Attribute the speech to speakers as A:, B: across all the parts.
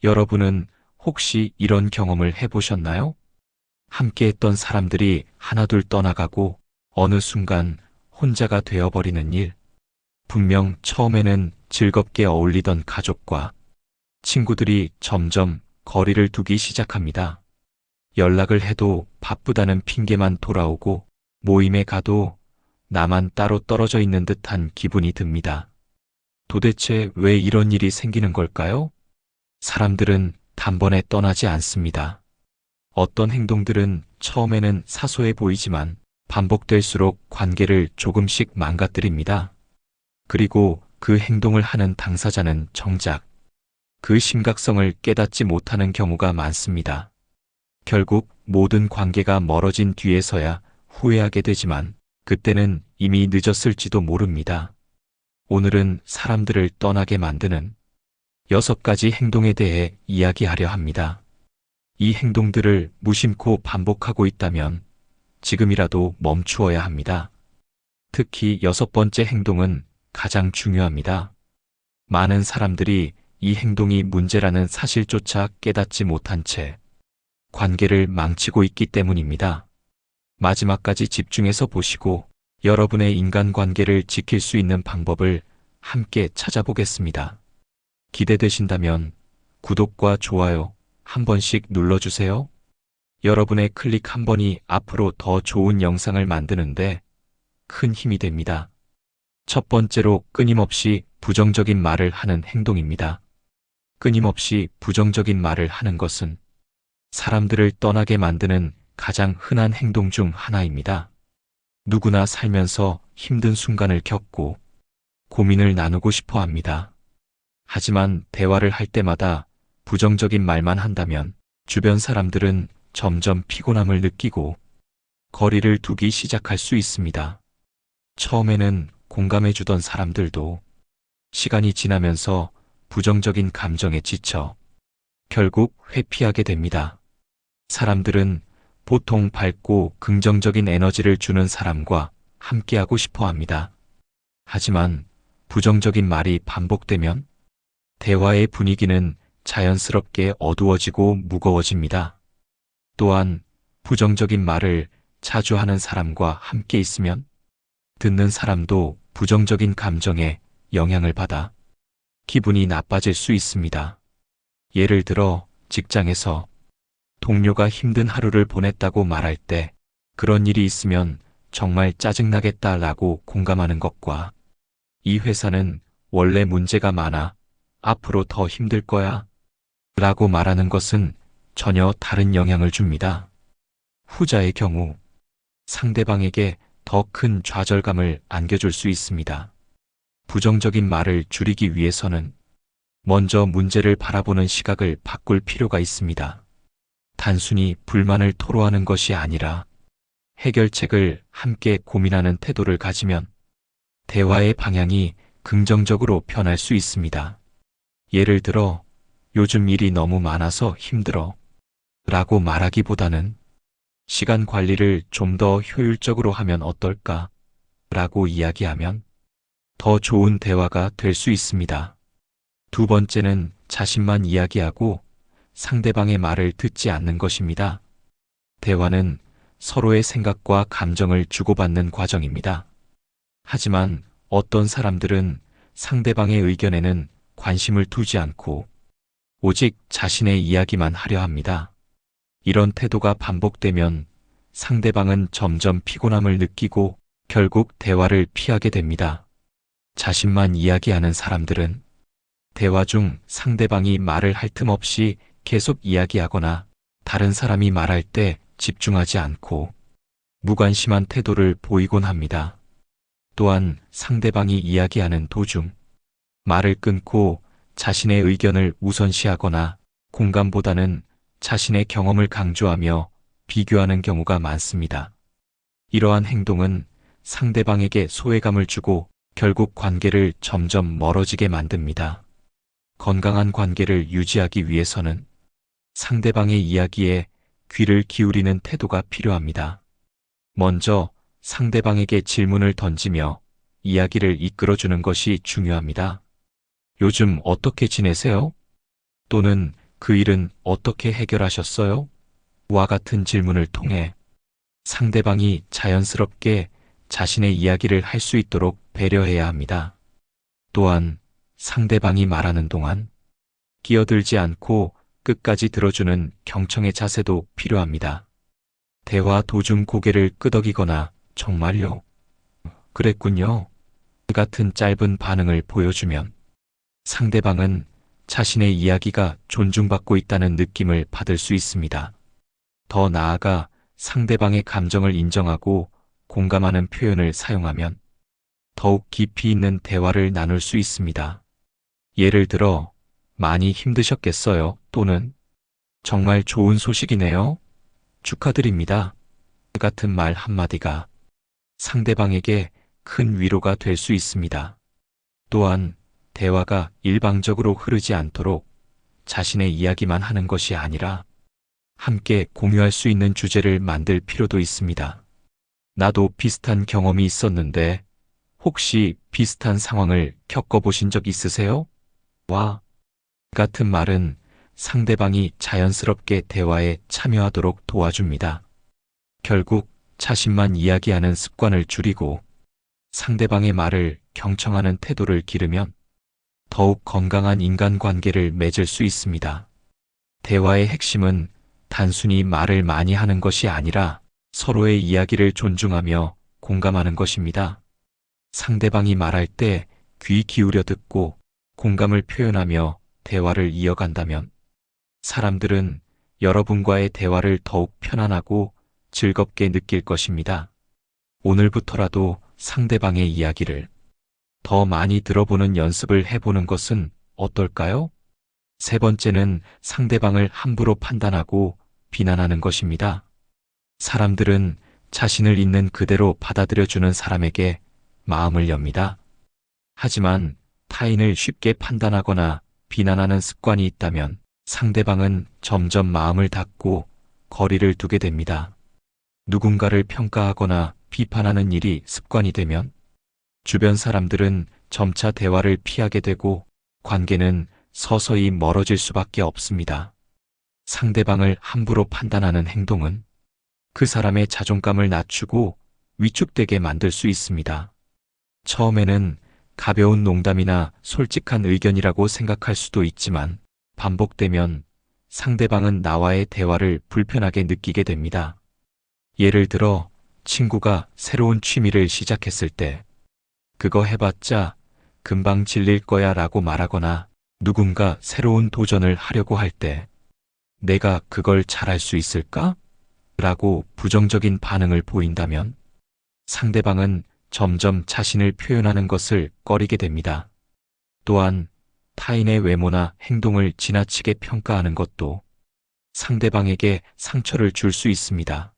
A: 여러분은 혹시 이런 경험을 해보셨나요? 함께 했던 사람들이 하나둘 떠나가고 어느 순간 혼자가 되어버리는 일. 분명 처음에는 즐겁게 어울리던 가족과 친구들이 점점 거리를 두기 시작합니다. 연락을 해도 바쁘다는 핑계만 돌아오고 모임에 가도 나만 따로 떨어져 있는 듯한 기분이 듭니다. 도대체 왜 이런 일이 생기는 걸까요? 사람들은 단번에 떠나지 않습니다. 어떤 행동들은 처음에는 사소해 보이지만 반복될수록 관계를 조금씩 망가뜨립니다. 그리고 그 행동을 하는 당사자는 정작 그 심각성을 깨닫지 못하는 경우가 많습니다. 결국 모든 관계가 멀어진 뒤에서야 후회하게 되지만 그때는 이미 늦었을지도 모릅니다. 오늘은 사람들을 떠나게 만드는 6가지 행동에 대해 이야기하려 합니다. 이 행동들을 무심코 반복하고 있다면 지금이라도 멈추어야 합니다. 특히 6번째 행동은 가장 중요합니다. 많은 사람들이 이 행동이 문제라는 사실조차 깨닫지 못한 채 관계를 망치고 있기 때문입니다. 마지막까지 집중해서 보시고 여러분의 인간관계를 지킬 수 있는 방법을 함께 찾아보겠습니다. 기대되신다면 구독과 좋아요 한 번씩 눌러주세요. 여러분의 클릭 한 번이 앞으로 더 좋은 영상을 만드는데 큰 힘이 됩니다. 첫 번째로 끊임없이 부정적인 말을 하는 행동입니다. 끊임없이 부정적인 말을 하는 것은 사람들을 떠나게 만드는 가장 흔한 행동 중 하나입니다. 누구나 살면서 힘든 순간을 겪고 고민을 나누고 싶어 합니다. 하지만 대화를 할 때마다 부정적인 말만 한다면 주변 사람들은 점점 피곤함을 느끼고 거리를 두기 시작할 수 있습니다. 처음에는 공감해주던 사람들도 시간이 지나면서 부정적인 감정에 지쳐 결국 회피하게 됩니다. 사람들은 보통 밝고 긍정적인 에너지를 주는 사람과 함께하고 싶어 합니다. 하지만 부정적인 말이 반복되면 대화의 분위기는 자연스럽게 어두워지고 무거워집니다. 또한 부정적인 말을 자주 하는 사람과 함께 있으면 듣는 사람도 부정적인 감정에 영향을 받아 기분이 나빠질 수 있습니다. 예를 들어 직장에서 동료가 힘든 하루를 보냈다고 말할 때 그런 일이 있으면 정말 짜증나겠다라고 공감하는 것과 이 회사는 원래 문제가 많아 앞으로 더 힘들 거야 라고 말하는 것은 전혀 다른 영향을 줍니다. 후자의 경우 상대방에게 더 큰 좌절감을 안겨줄 수 있습니다. 부정적인 말을 줄이기 위해서는 먼저 문제를 바라보는 시각을 바꿀 필요가 있습니다. 단순히 불만을 토로하는 것이 아니라 해결책을 함께 고민하는 태도를 가지면 대화의 방향이 긍정적으로 변할 수 있습니다. 예를 들어, 요즘 일이 너무 많아서 힘들어 라고 말하기보다는 시간 관리를 좀 더 효율적으로 하면 어떨까 라고 이야기하면 더 좋은 대화가 될 수 있습니다. 두 번째는 자신만 이야기하고 상대방의 말을 듣지 않는 것입니다. 대화는 서로의 생각과 감정을 주고받는 과정입니다. 하지만 어떤 사람들은 상대방의 의견에는 관심을 두지 않고 오직 자신의 이야기만 하려 합니다. 이런 태도가 반복되면 상대방은 점점 피곤함을 느끼고 결국 대화를 피하게 됩니다. 자신만 이야기하는 사람들은 대화 중 상대방이 말을 할 틈 없이 계속 이야기하거나 다른 사람이 말할 때 집중하지 않고 무관심한 태도를 보이곤 합니다. 또한 상대방이 이야기하는 도중 말을 끊고 자신의 의견을 우선시하거나 공감보다는 자신의 경험을 강조하며 비교하는 경우가 많습니다. 이러한 행동은 상대방에게 소외감을 주고 결국 관계를 점점 멀어지게 만듭니다. 건강한 관계를 유지하기 위해서는 상대방의 이야기에 귀를 기울이는 태도가 필요합니다. 먼저 상대방에게 질문을 던지며 이야기를 이끌어주는 것이 중요합니다. 요즘 어떻게 지내세요? 또는 그 일은 어떻게 해결하셨어요? 와 같은 질문을 통해 상대방이 자연스럽게 자신의 이야기를 할 수 있도록 배려해야 합니다. 또한 상대방이 말하는 동안 끼어들지 않고 끝까지 들어주는 경청의 자세도 필요합니다. 대화 도중 고개를 끄덕이거나 정말요? 그랬군요. 같은 짧은 반응을 보여주면 상대방은 자신의 이야기가 존중받고 있다는 느낌을 받을 수 있습니다. 더 나아가 상대방의 감정을 인정하고 공감하는 표현을 사용하면 더욱 깊이 있는 대화를 나눌 수 있습니다. 예를 들어, 많이 힘드셨겠어요? 또는 정말 좋은 소식이네요? 축하드립니다. 같은 말 한마디가 상대방에게 큰 위로가 될 수 있습니다. 또한 대화가 일방적으로 흐르지 않도록 자신의 이야기만 하는 것이 아니라 함께 공유할 수 있는 주제를 만들 필요도 있습니다. 나도 비슷한 경험이 있었는데 혹시 비슷한 상황을 겪어보신 적 있으세요? 와 같은 말은 상대방이 자연스럽게 대화에 참여하도록 도와줍니다. 결국 자신만 이야기하는 습관을 줄이고 상대방의 말을 경청하는 태도를 기르면 더욱 건강한 인간관계를 맺을 수 있습니다. 대화의 핵심은 단순히 말을 많이 하는 것이 아니라 서로의 이야기를 존중하며 공감하는 것입니다. 상대방이 말할 때 귀 기울여 듣고 공감을 표현하며 대화를 이어간다면 사람들은 여러분과의 대화를 더욱 편안하고 즐겁게 느낄 것입니다. 오늘부터라도 상대방의 이야기를 더 많이 들어보는 연습을 해보는 것은 어떨까요? 세 번째는 상대방을 함부로 판단하고 비난하는 것입니다. 사람들은 자신을 있는 그대로 받아들여주는 사람에게 마음을 엽니다. 하지만 타인을 쉽게 판단하거나 비난하는 습관이 있다면 상대방은 점점 마음을 닫고 거리를 두게 됩니다. 누군가를 평가하거나 비판하는 일이 습관이 되면 주변 사람들은 점차 대화를 피하게 되고 관계는 서서히 멀어질 수밖에 없습니다. 상대방을 함부로 판단하는 행동은 그 사람의 자존감을 낮추고 위축되게 만들 수 있습니다. 처음에는 가벼운 농담이나 솔직한 의견이라고 생각할 수도 있지만 반복되면 상대방은 나와의 대화를 불편하게 느끼게 됩니다. 예를 들어 친구가 새로운 취미를 시작했을 때 그거 해봤자 금방 질릴 거야 라고 말하거나 누군가 새로운 도전을 하려고 할 때 내가 그걸 잘할 수 있을까? 라고 부정적인 반응을 보인다면 상대방은 점점 자신을 표현하는 것을 꺼리게 됩니다. 또한 타인의 외모나 행동을 지나치게 평가하는 것도 상대방에게 상처를 줄 수 있습니다.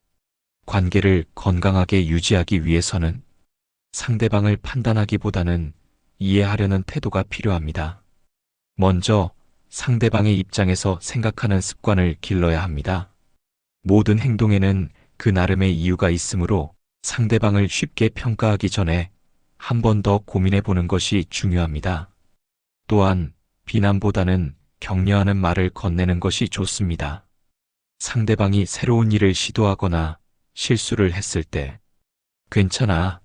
A: 관계를 건강하게 유지하기 위해서는 상대방을 판단하기보다는 이해하려는 태도가 필요합니다. 먼저 상대방의 입장에서 생각하는 습관을 길러야 합니다. 모든 행동에는 그 나름의 이유가 있으므로 상대방을 쉽게 평가하기 전에 한 번 더 고민해 보는 것이 중요합니다. 또한 비난보다는 격려하는 말을 건네는 것이 좋습니다. 상대방이 새로운 일을 시도하거나 실수를 했을 때 괜찮아,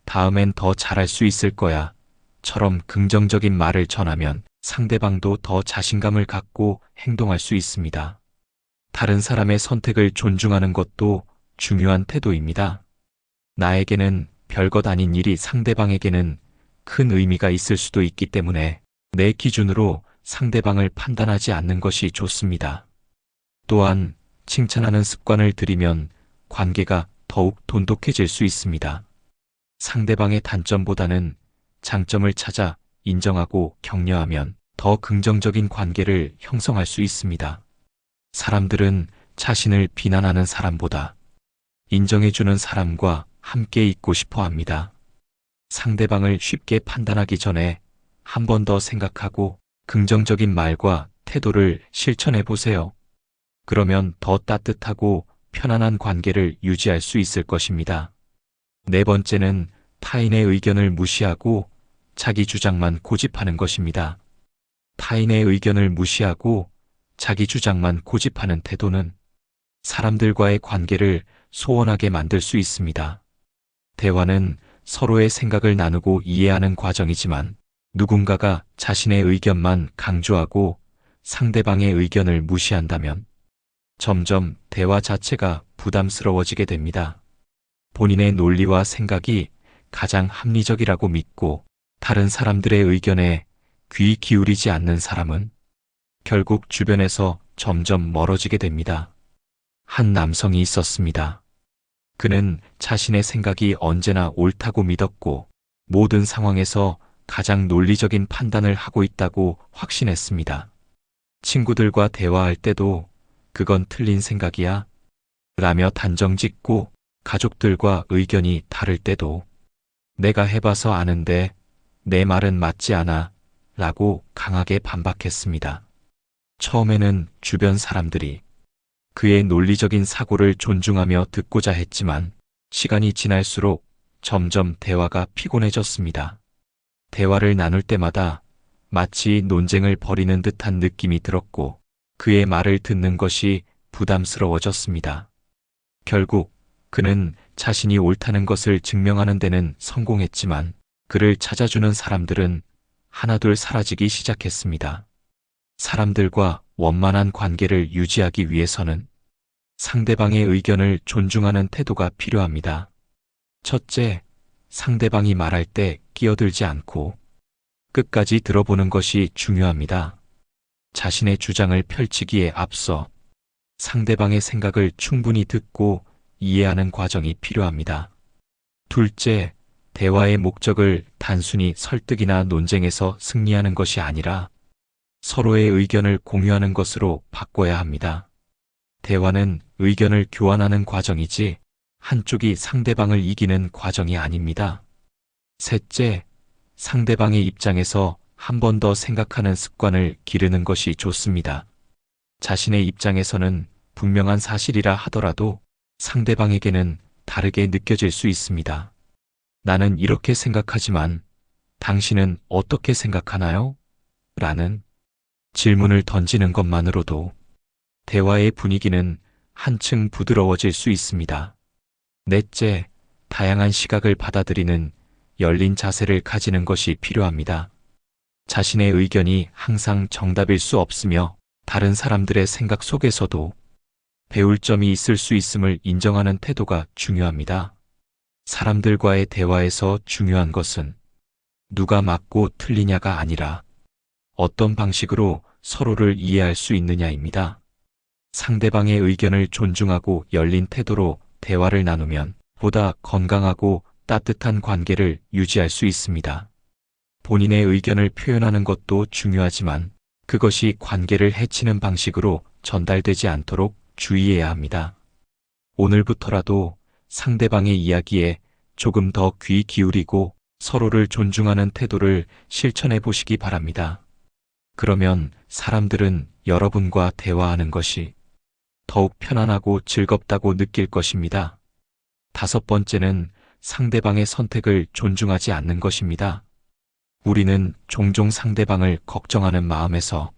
A: 다음엔 더 잘할 수 있을 거야 처럼 긍정적인 말을 전하면 상대방도 더 자신감을 갖고 행동할 수 있습니다. 다른 사람의 선택을 존중하는 것도 중요한 태도입니다. 나에게는 별것 아닌 일이 상대방에게는 큰 의미가 있을 수도 있기 때문에 내 기준으로 상대방을 판단하지 않는 것이 좋습니다. 또한 칭찬하는 습관을 들이면 관계가 더욱 돈독해질 수 있습니다. 상대방의 단점보다는 장점을 찾아 인정하고 격려하면 더 긍정적인 관계를 형성할 수 있습니다. 사람들은 자신을 비난하는 사람보다 인정해주는 사람과 함께 있고 싶어 합니다. 상대방을 쉽게 판단하기 전에 한 번 더 생각하고 긍정적인 말과 태도를 실천해 보세요. 그러면 더 따뜻하고 편안한 관계를 유지할 수 있을 것입니다. 네 번째는 타인의 의견을 무시하고 자기 주장만 고집하는 것입니다. 타인의 의견을 무시하고 자기 주장만 고집하는 태도는 사람들과의 관계를 소원하게 만들 수 있습니다. 대화는 서로의 생각을 나누고 이해하는 과정이지만 누군가가 자신의 의견만 강조하고 상대방의 의견을 무시한다면 점점 대화 자체가 부담스러워지게 됩니다. 본인의 논리와 생각이 가장 합리적이라고 믿고 다른 사람들의 의견에 귀 기울이지 않는 사람은 결국 주변에서 점점 멀어지게 됩니다. 한 남성이 있었습니다. 그는 자신의 생각이 언제나 옳다고 믿었고 모든 상황에서 가장 논리적인 판단을 하고 있다고 확신했습니다. 친구들과 대화할 때도 그건 틀린 생각이야 라며 단정짓고 가족들과 의견이 다를 때도 내가 해봐서 아는데 내 말은 맞지 않아 라고 강하게 반박했습니다. 처음에는 주변 사람들이 그의 논리적인 사고를 존중하며 듣고자 했지만 시간이 지날수록 점점 대화가 피곤해졌습니다. 대화를 나눌 때마다 마치 논쟁을 벌이는 듯한 느낌이 들었고 그의 말을 듣는 것이 부담스러워졌습니다. 결국 그는 자신이 옳다는 것을 증명하는 데는 성공했지만 그를 찾아주는 사람들은 하나둘 사라지기 시작했습니다. 사람들과 원만한 관계를 유지하기 위해서는 상대방의 의견을 존중하는 태도가 필요합니다. 첫째, 상대방이 말할 때 끼어들지 않고 끝까지 들어보는 것이 중요합니다. 자신의 주장을 펼치기에 앞서 상대방의 생각을 충분히 듣고 이해하는 과정이 필요합니다. 둘째, 대화의 목적을 단순히 설득이나 논쟁에서 승리하는 것이 아니라 서로의 의견을 공유하는 것으로 바꿔야 합니다. 대화는 의견을 교환하는 과정이지 한쪽이 상대방을 이기는 과정이 아닙니다. 셋째, 상대방의 입장에서 한 번 더 생각하는 습관을 기르는 것이 좋습니다. 자신의 입장에서는 분명한 사실이라 하더라도 상대방에게는 다르게 느껴질 수 있습니다. 나는 이렇게 생각하지만 당신은 어떻게 생각하나요? 라는 질문을 던지는 것만으로도 대화의 분위기는 한층 부드러워질 수 있습니다. 넷째, 다양한 시각을 받아들이는 열린 자세를 가지는 것이 필요합니다. 자신의 의견이 항상 정답일 수 없으며 다른 사람들의 생각 속에서도 배울 점이 있을 수 있음을 인정하는 태도가 중요합니다. 사람들과의 대화에서 중요한 것은 누가 맞고 틀리냐가 아니라 어떤 방식으로 서로를 이해할 수 있느냐입니다. 상대방의 의견을 존중하고 열린 태도로 대화를 나누면 보다 건강하고 따뜻한 관계를 유지할 수 있습니다. 본인의 의견을 표현하는 것도 중요하지만 그것이 관계를 해치는 방식으로 전달되지 않도록 주의해야 합니다. 오늘부터라도 상대방의 이야기에 조금 더 귀 기울이고 서로를 존중하는 태도를 실천해 보시기 바랍니다. 그러면 사람들은 여러분과 대화하는 것이 더욱 편안하고 즐겁다고 느낄 것입니다. 다섯 번째는 상대방의 선택을 존중하지 않는 것입니다. 우리는 종종 상대방을 걱정하는 마음에서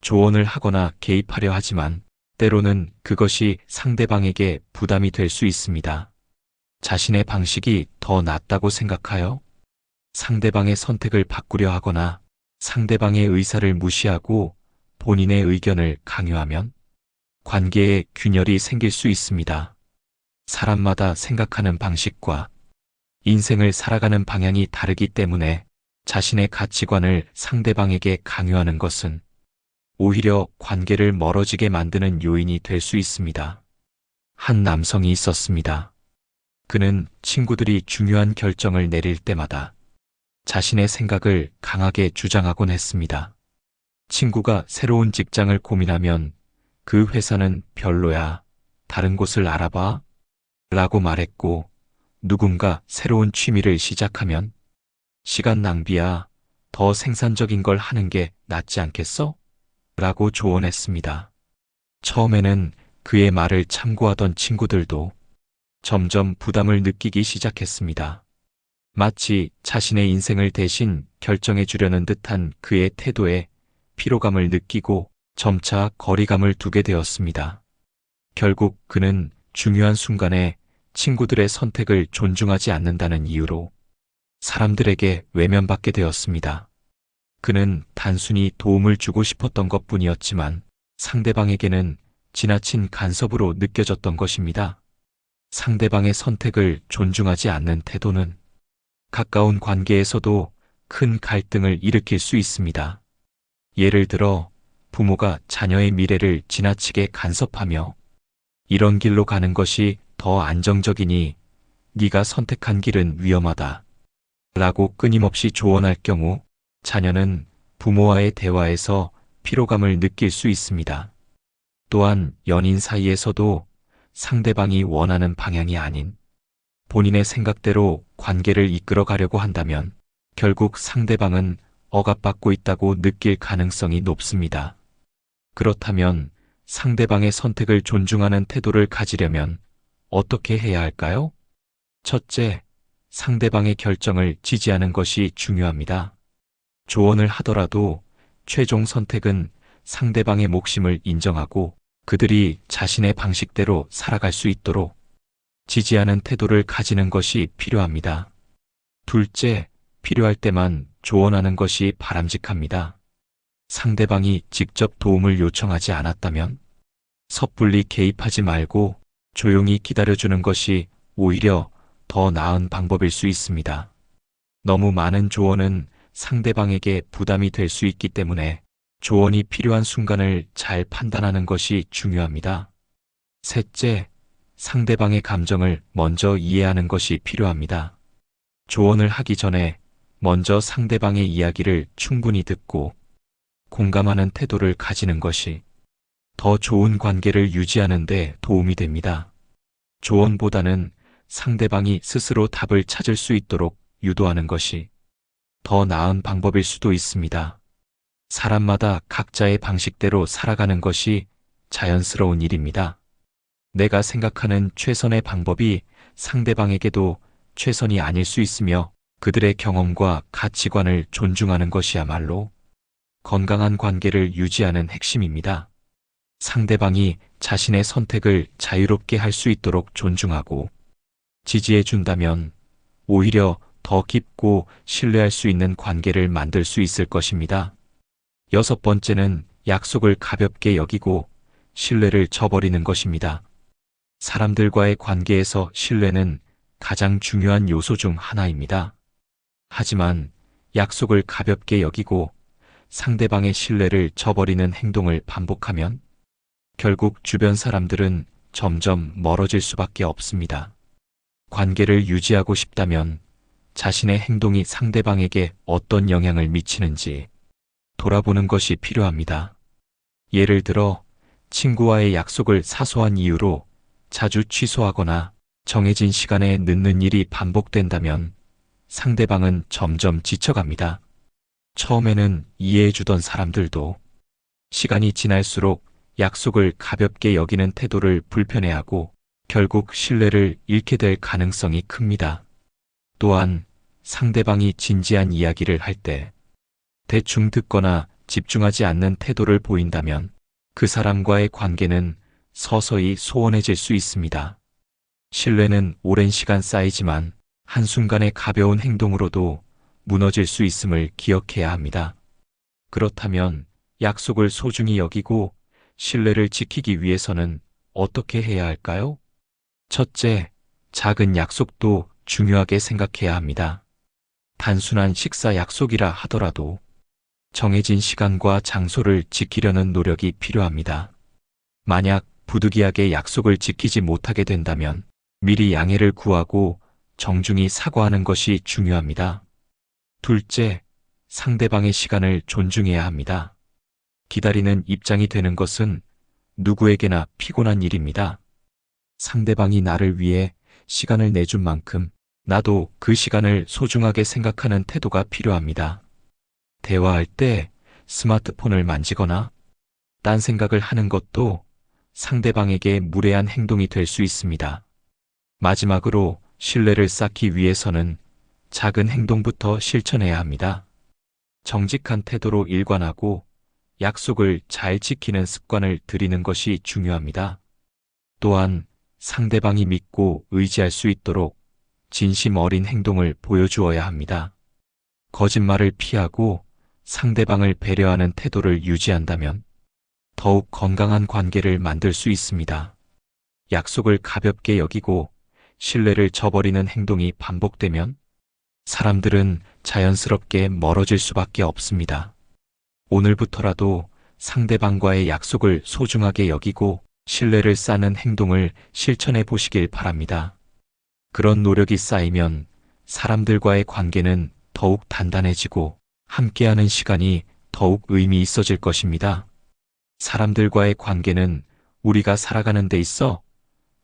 A: 조언을 하거나 개입하려 하지만 때로는 그것이 상대방에게 부담이 될 수 있습니다. 자신의 방식이 더 낫다고 생각하여 상대방의 선택을 바꾸려 하거나 상대방의 의사를 무시하고 본인의 의견을 강요하면 관계에 균열이 생길 수 있습니다. 사람마다 생각하는 방식과 인생을 살아가는 방향이 다르기 때문에 자신의 가치관을 상대방에게 강요하는 것은 오히려 관계를 멀어지게 만드는 요인이 될 수 있습니다. 한 남성이 있었습니다. 그는 친구들이 중요한 결정을 내릴 때마다 자신의 생각을 강하게 주장하곤 했습니다. 친구가 새로운 직장을 고민하면 그 회사는 별로야. 다른 곳을 알아봐. 라고 말했고, 누군가 새로운 취미를 시작하면 시간 낭비야. 더 생산적인 걸 하는 게 낫지 않겠어? 라고 조언했습니다. 처음에는 그의 말을 참고하던 친구들도 점점 부담을 느끼기 시작했습니다. 마치 자신의 인생을 대신 결정해 주려는 듯한 그의 태도에 피로감을 느끼고 점차 거리감을 두게 되었습니다. 결국 그는 중요한 순간에 친구들의 선택을 존중하지 않는다는 이유로 사람들에게 외면받게 되었습니다. 그는 단순히 도움을 주고 싶었던 것뿐이었지만 상대방에게는 지나친 간섭으로 느껴졌던 것입니다. 상대방의 선택을 존중하지 않는 태도는 가까운 관계에서도 큰 갈등을 일으킬 수 있습니다. 예를 들어 부모가 자녀의 미래를 지나치게 간섭하며 이런 길로 가는 것이 더 안정적이니 네가 선택한 길은 위험하다 라고 끊임없이 조언할 경우 자녀는 부모와의 대화에서 피로감을 느낄 수 있습니다. 또한 연인 사이에서도 상대방이 원하는 방향이 아닌 본인의 생각대로 관계를 이끌어 가려고 한다면 결국 상대방은 억압받고 있다고 느낄 가능성이 높습니다. 그렇다면 상대방의 선택을 존중하는 태도를 가지려면 어떻게 해야 할까요? 첫째, 상대방의 결정을 지지하는 것이 중요합니다. 조언을 하더라도 최종 선택은 상대방의 몫임을 인정하고 그들이 자신의 방식대로 살아갈 수 있도록 지지하는 태도를 가지는 것이 필요합니다. 둘째, 필요할 때만 조언하는 것이 바람직합니다. 상대방이 직접 도움을 요청하지 않았다면 섣불리 개입하지 말고 조용히 기다려주는 것이 오히려 더 나은 방법일 수 있습니다. 너무 많은 조언은 상대방에게 부담이 될 수 있기 때문에 조언이 필요한 순간을 잘 판단하는 것이 중요합니다. 셋째, 상대방의 감정을 먼저 이해하는 것이 필요합니다. 조언을 하기 전에 먼저 상대방의 이야기를 충분히 듣고 공감하는 태도를 가지는 것이 더 좋은 관계를 유지하는 데 도움이 됩니다. 조언보다는 상대방이 스스로 답을 찾을 수 있도록 유도하는 것이 더 나은 방법일 수도 있습니다. 사람마다 각자의 방식대로 살아가는 것이 자연스러운 일입니다. 내가 생각하는 최선의 방법이 상대방에게도 최선이 아닐 수 있으며 그들의 경험과 가치관을 존중하는 것이야말로 건강한 관계를 유지하는 핵심입니다. 상대방이 자신의 선택을 자유롭게 할 수 있도록 존중하고 지지해 준다면 오히려 더 깊고 신뢰할 수 있는 관계를 만들 수 있을 것입니다. 여섯 번째는 약속을 가볍게 여기고 신뢰를 저버리는 것입니다. 사람들과의 관계에서 신뢰는 가장 중요한 요소 중 하나입니다. 하지만 약속을 가볍게 여기고 상대방의 신뢰를 저버리는 행동을 반복하면 결국 주변 사람들은 점점 멀어질 수밖에 없습니다. 관계를 유지하고 싶다면 자신의 행동이 상대방에게 어떤 영향을 미치는지 돌아보는 것이 필요합니다. 예를 들어 친구와의 약속을 사소한 이유로 자주 취소하거나 정해진 시간에 늦는 일이 반복된다면 상대방은 점점 지쳐갑니다. 처음에는 이해해주던 사람들도 시간이 지날수록 약속을 가볍게 여기는 태도를 불편해하고 결국 신뢰를 잃게 될 가능성이 큽니다. 또한 상대방이 진지한 이야기를 할 때 대충 듣거나 집중하지 않는 태도를 보인다면 그 사람과의 관계는 서서히 소원해질 수 있습니다. 신뢰는 오랜 시간 쌓이지만 한순간의 가벼운 행동으로도 무너질 수 있음을 기억해야 합니다. 그렇다면 약속을 소중히 여기고 신뢰를 지키기 위해서는 어떻게 해야 할까요? 첫째, 작은 약속도 중요하게 생각해야 합니다. 단순한 식사 약속이라 하더라도 정해진 시간과 장소를 지키려는 노력이 필요합니다. 만약 부득이하게 약속을 지키지 못하게 된다면 미리 양해를 구하고 정중히 사과하는 것이 중요합니다. 둘째, 상대방의 시간을 존중해야 합니다. 기다리는 입장이 되는 것은 누구에게나 피곤한 일입니다. 상대방이 나를 위해 시간을 내준 만큼 나도 그 시간을 소중하게 생각하는 태도가 필요합니다. 대화할 때 스마트폰을 만지거나 딴 생각을 하는 것도 상대방에게 무례한 행동이 될 수 있습니다. 마지막으로 신뢰를 쌓기 위해서는 작은 행동부터 실천해야 합니다. 정직한 태도로 일관하고 약속을 잘 지키는 습관을 들이는 것이 중요합니다. 또한 상대방이 믿고 의지할 수 있도록 진심 어린 행동을 보여주어야 합니다. 거짓말을 피하고 상대방을 배려하는 태도를 유지한다면 더욱 건강한 관계를 만들 수 있습니다. 약속을 가볍게 여기고 신뢰를 저버리는 행동이 반복되면 사람들은 자연스럽게 멀어질 수밖에 없습니다. 오늘부터라도 상대방과의 약속을 소중하게 여기고 신뢰를 쌓는 행동을 실천해 보시길 바랍니다. 그런 노력이 쌓이면 사람들과의 관계는 더욱 단단해지고 함께하는 시간이 더욱 의미 있어질 것입니다. 사람들과의 관계는 우리가 살아가는 데 있어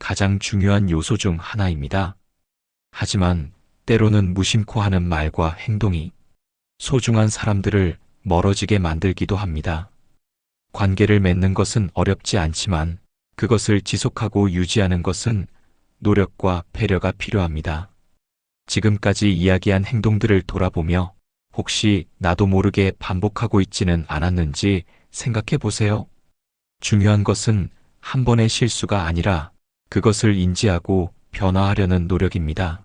A: 가장 중요한 요소 중 하나입니다. 하지만 때로는 무심코 하는 말과 행동이 소중한 사람들을 멀어지게 만들기도 합니다. 관계를 맺는 것은 어렵지 않지만 그것을 지속하고 유지하는 것은 노력과 배려가 필요합니다. 지금까지 이야기한 행동들을 돌아보며 혹시 나도 모르게 반복하고 있지는 않았는지 생각해 보세요. 중요한 것은 한 번의 실수가 아니라 그것을 인지하고 변화하려는 노력입니다.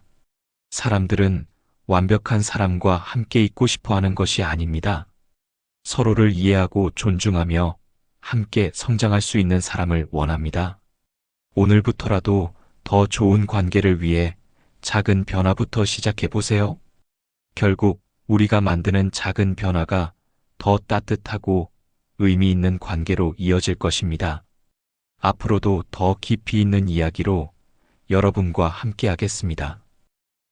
A: 사람들은 완벽한 사람과 함께 있고 싶어 하는 것이 아닙니다. 서로를 이해하고 존중하며 함께 성장할 수 있는 사람을 원합니다. 오늘부터라도 더 좋은 관계를 위해 작은 변화부터 시작해 보세요. 결국 우리가 만드는 작은 변화가 더 따뜻하고 의미 있는 관계로 이어질 것입니다. 앞으로도 더 깊이 있는 이야기로 여러분과 함께 하겠습니다.